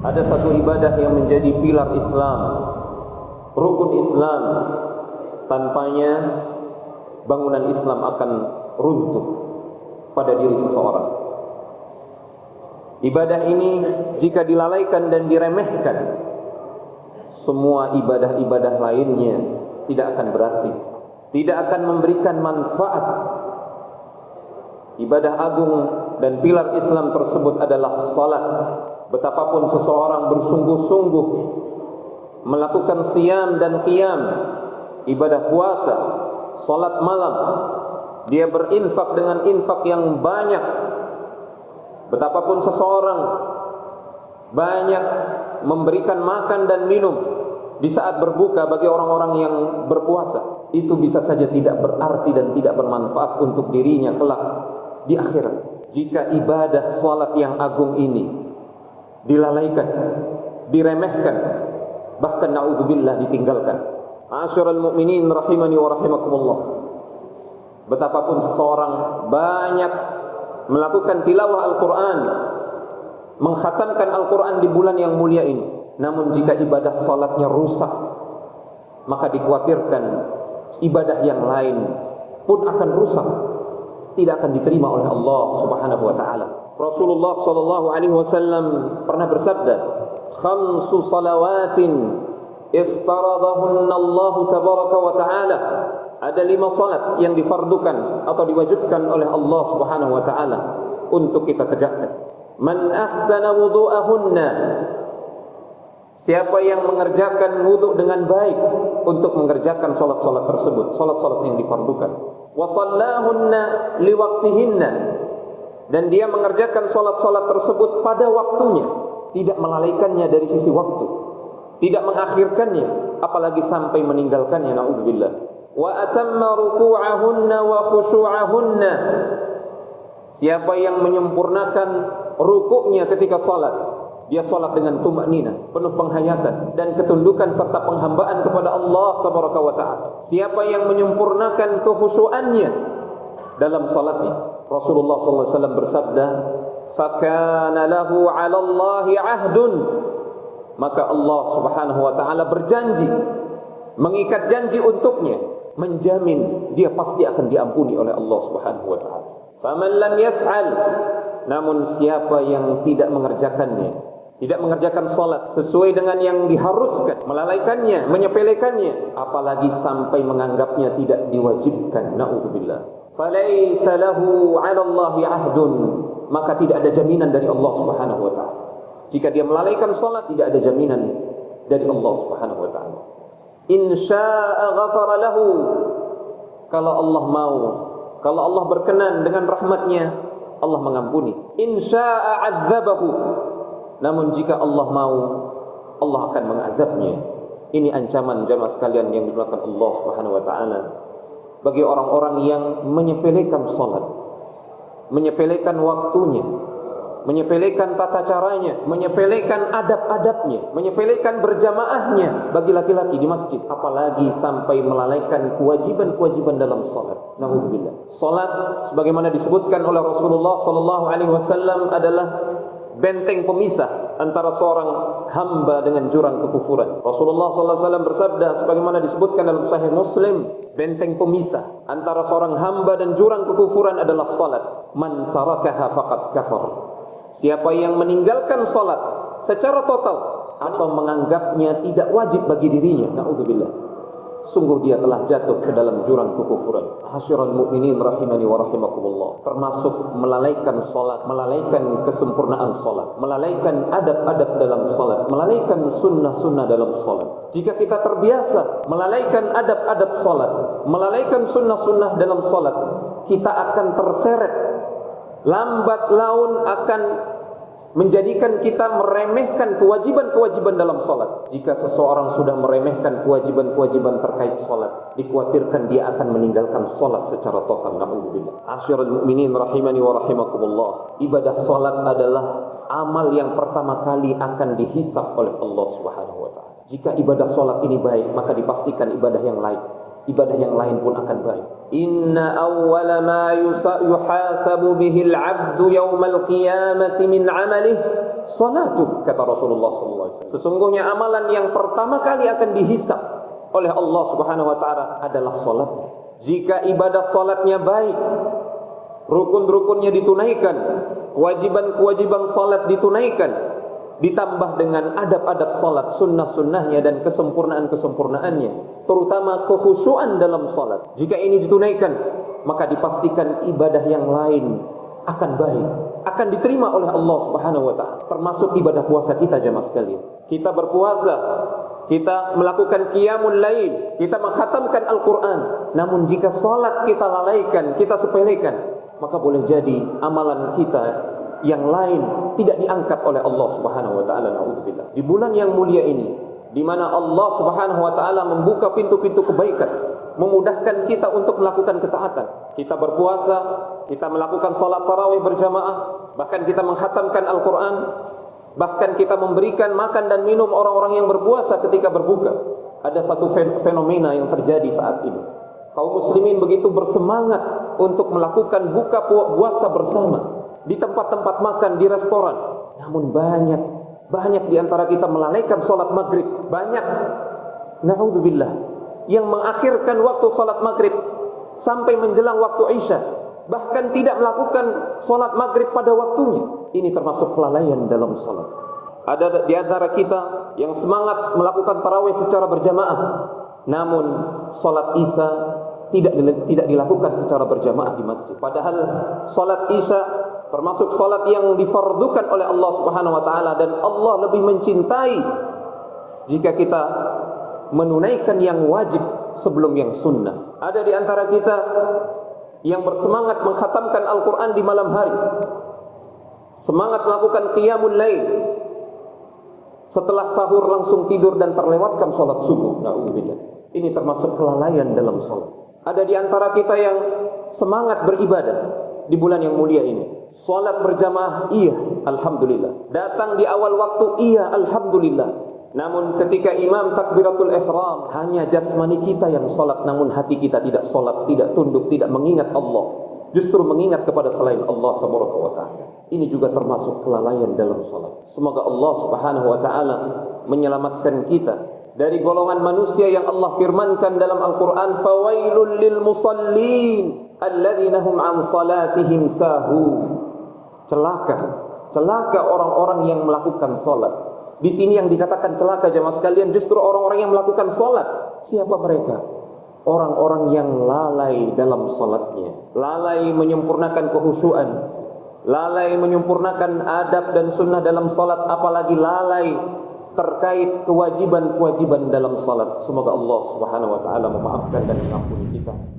Ada satu ibadah yang menjadi pilar Islam, rukun Islam. Tanpanya bangunan Islam akan runtuh pada diri seseorang. Ibadah ini jika dilalaikan dan diremehkan, semua ibadah-ibadah lainnya tidak akan berarti, tidak akan memberikan manfaat. Ibadah agung dan pilar Islam tersebut adalah salat. Betapapun seseorang bersungguh-sungguh melakukan siyam dan qiyam, ibadah puasa, salat malam, dia berinfak dengan infak yang banyak. Betapapun seseorang banyak memberikan makan dan minum di saat berbuka bagi orang-orang yang berpuasa, itu bisa saja tidak berarti dan tidak bermanfaat untuk dirinya kelak di akhirat. Jika ibadah salat yang agung ini dilalaikan, diremehkan, bahkan na'udzubillah ditinggalkan. Ma'asyiral mu'minin rahimani wa rahimakumullah. Betapapun seseorang banyak melakukan tilawah Al-Quran, mengkhatamkan Al-Quran di bulan yang mulia ini, namun jika ibadah salatnya rusak, maka dikhawatirkan ibadah yang lain pun akan rusak, tidak akan diterima oleh Allah Subhanahu wa taala. Rasulullah sallallahu alaihi wasallam pernah bersabda, "Khamsu salawatin iftaradahunna Allah tabaraka wa taala." Ada 5 salat yang difardukan atau diwajibkan oleh Allah Subhanahu wa taala untuk kita tegakkan. Man ahsana wudu'ahunna, siapa yang mengerjakan wudu dengan baik untuk mengerjakan salat-salat tersebut, salat-salat yang difardukan. Wa shallahunna liwaqtihinna, dan dia mengerjakan salat-salat tersebut pada waktunya, tidak melalaikannya dari sisi waktu, tidak mengakhirkannya apalagi sampai meninggalkannya, naudzubillah. Wa atamma ruku'ahunna wa khusyu'ahunna, siapa yang menyempurnakan rukuknya ketika salat, dia salat dengan tumakninah, penuh penghayatan dan ketundukan serta penghambaan kepada Allah tabaraka wa taala. Siapa yang menyempurnakan kekhusyuannya dalam salatnya, Rasulullah sallallahu alaihi wasallam bersabda, "Fakana lahu 'ala Allahi 'ahdun", maka Allah Subhanahu wa taala berjanji, mengikat janji untuknya, menjamin dia pasti akan diampuni oleh Allah Subhanahu wa taala. Faman lam yaf'al, namun siapa yang tidak mengerjakannya, tidak mengerjakan salat sesuai dengan yang diharuskan, melalaikannya, menyepelekannya, apalagi sampai menganggapnya tidak diwajibkan, naudzubillah, falaysa lahu 'ala Allahi 'ahdun, maka tidak ada jaminan dari Allah Subhanahu wa taala. Jika dia melalaikan salat, tidak ada jaminan dari Allah Subhanahu wa taala. In syaa'a ghafara lahu, kalau Allah mau, kalau Allah berkenan dengan rahmatnya, Allah mengampuni. In syaa'a 'adzabahu, namun jika Allah mau, Allah akan mengazabnya. Ini ancaman jamaah sekalian yang dimuliakan Allah Subhanahu wa taala bagi orang-orang yang menyepelekan salat, menyepelekan waktunya, menyepelekan tata caranya, menyepelekan adab-adabnya, menyepelekan berjamaahnya bagi laki-laki di masjid, apalagi sampai melalaikan kewajiban-kewajiban dalam salat. Nauzubillah. Salat sebagaimana disebutkan oleh Rasulullah sallallahu alaihi wasallam adalah benteng pemisah antara seorang hamba dengan jurang kekufuran. Rasulullah sallallahu alaihi wasallam bersabda sebagaimana disebutkan dalam Sahih Muslim, benteng pemisah antara seorang hamba dan jurang kekufuran adalah salat. Man tarakaha faqad kafar. Siapa yang meninggalkan salat secara total atau menganggapnya tidak wajib bagi dirinya, naudzubillah, sungguh dia telah jatuh ke dalam jurang kekufuran. Hasyiral mu'minin rahimani wa rahimakumullah, termasuk melalaikan salat, melalaikan kesempurnaan salat, melalaikan adab-adab dalam salat, melalaikan sunnah-sunnah dalam salat. Jika kita terbiasa melalaikan adab-adab salat, melalaikan sunnah-sunnah dalam salat, kita akan terseret, lambat laun akan menjadikan kita meremehkan kewajiban-kewajiban dalam salat. Jika seseorang sudah meremehkan kewajiban-kewajiban terkait salat, dikhawatirkan dia akan meninggalkan salat secara total. Na'udzubillah. Asyiral mu'minin rahimani wa rahimakumullah. Ibadah salat adalah amal yang pertama kali akan dihisab oleh Allah Subhanahu wa taala. Jika ibadah salat ini baik, maka dipastikan ibadah yang lain pun akan baik. Inna awwala ma yuhasabu bihi al-'abdu yawmal qiyamati min 'amalihi, salatu, kata Rasulullah SAW. Sesungguhnya amalan yang pertama kali akan dihisab oleh Allah Subhanahu wa taala adalah salatnya. Jika ibadah salatnya baik, rukun-rukunnya ditunaikan, kewajiban-kewajiban salat ditunaikan, ditambah dengan adab-adab salat, sunnah-sunnahnya dan kesempurnaan-kesempurnaannya, terutama kekhusyuan dalam salat. Jika ini ditunaikan, maka dipastikan ibadah yang lain akan baik, akan diterima oleh Allah Subhanahu wa taala. Termasuk ibadah puasa kita, jemaah sekalian. Kita berpuasa, kita melakukan qiyamul lail, kita mengkhatamkan Al-Qur'an. Namun jika salat kita lalaikan, kita sepelekan, maka boleh jadi amalan kita yang lain tidak diangkat oleh Allah Subhanahu wa taala. Nauzubillah. Di bulan yang mulia ini, di mana Allah Subhanahu wa taala membuka pintu-pintu kebaikan, memudahkan kita untuk melakukan ketaatan. Kita berpuasa, kita melakukan salat tarawih berjamaah, bahkan kita mengkhatamkan Al-Qur'an, bahkan kita memberikan makan dan minum orang-orang yang berpuasa ketika berbuka. Ada satu fenomena yang terjadi saat ini. Kaum muslimin begitu bersemangat untuk melakukan buka puasa bersama di tempat-tempat makan, di restoran. Namun banyak di antara kita melalaikan salat maghrib. Banyak, na'udzubillah, yang mengakhirkan waktu salat maghrib sampai menjelang waktu isya, bahkan tidak melakukan salat maghrib pada waktunya. Ini termasuk kelalaian dalam salat. Ada di antara kita yang semangat melakukan tarawih secara berjamaah, namun salat isya tidak dilakukan secara berjamaah di masjid. Padahal salat isya termasuk salat yang difardukan oleh Allah Subhanahu wa taala, dan Allah lebih mencintai jika kita menunaikan yang wajib sebelum yang sunnah. Ada di antara kita yang bersemangat mengkhatamkan Al-Qur'an di malam hari, semangat melakukan qiyamul lail, setelah sahur langsung tidur dan terlewatkan salat subuh. Na'udzubillah. Ini termasuk kelalaian dalam salat. Ada di antara kita yang semangat beribadah di bulan yang mulia ini. Salat berjamaah, iya, alhamdulillah. Datang di awal waktu, iya, alhamdulillah. Namun ketika imam takbiratul ihram, hanya jasmani kita yang salat, namun hati kita tidak salat, tidak tunduk, tidak mengingat Allah, justru mengingat kepada selain Allah tabaraka wa taala. Ini juga termasuk kelalaian dalam salat. Semoga Allah Subhanahu wa taala menyelamatkan kita dari golongan manusia yang Allah firmankan dalam Al-Qur'an, fawailul lil musallin alladzina hum an salatihim sahun. Celaka orang-orang yang melakukan salat. Di sini yang dikatakan celaka, jemaah sekalian, justru orang-orang yang melakukan salat. Siapa mereka? Orang-orang yang lalai dalam salatnya, lalai menyempurnakan kekhusyuan, lalai menyempurnakan adab dan sunnah dalam salat, apalagi lalai terkait kewajiban-kewajiban dalam salat. Semoga Allah Subhanahu wa taala memaafkan dan mengampuni kita.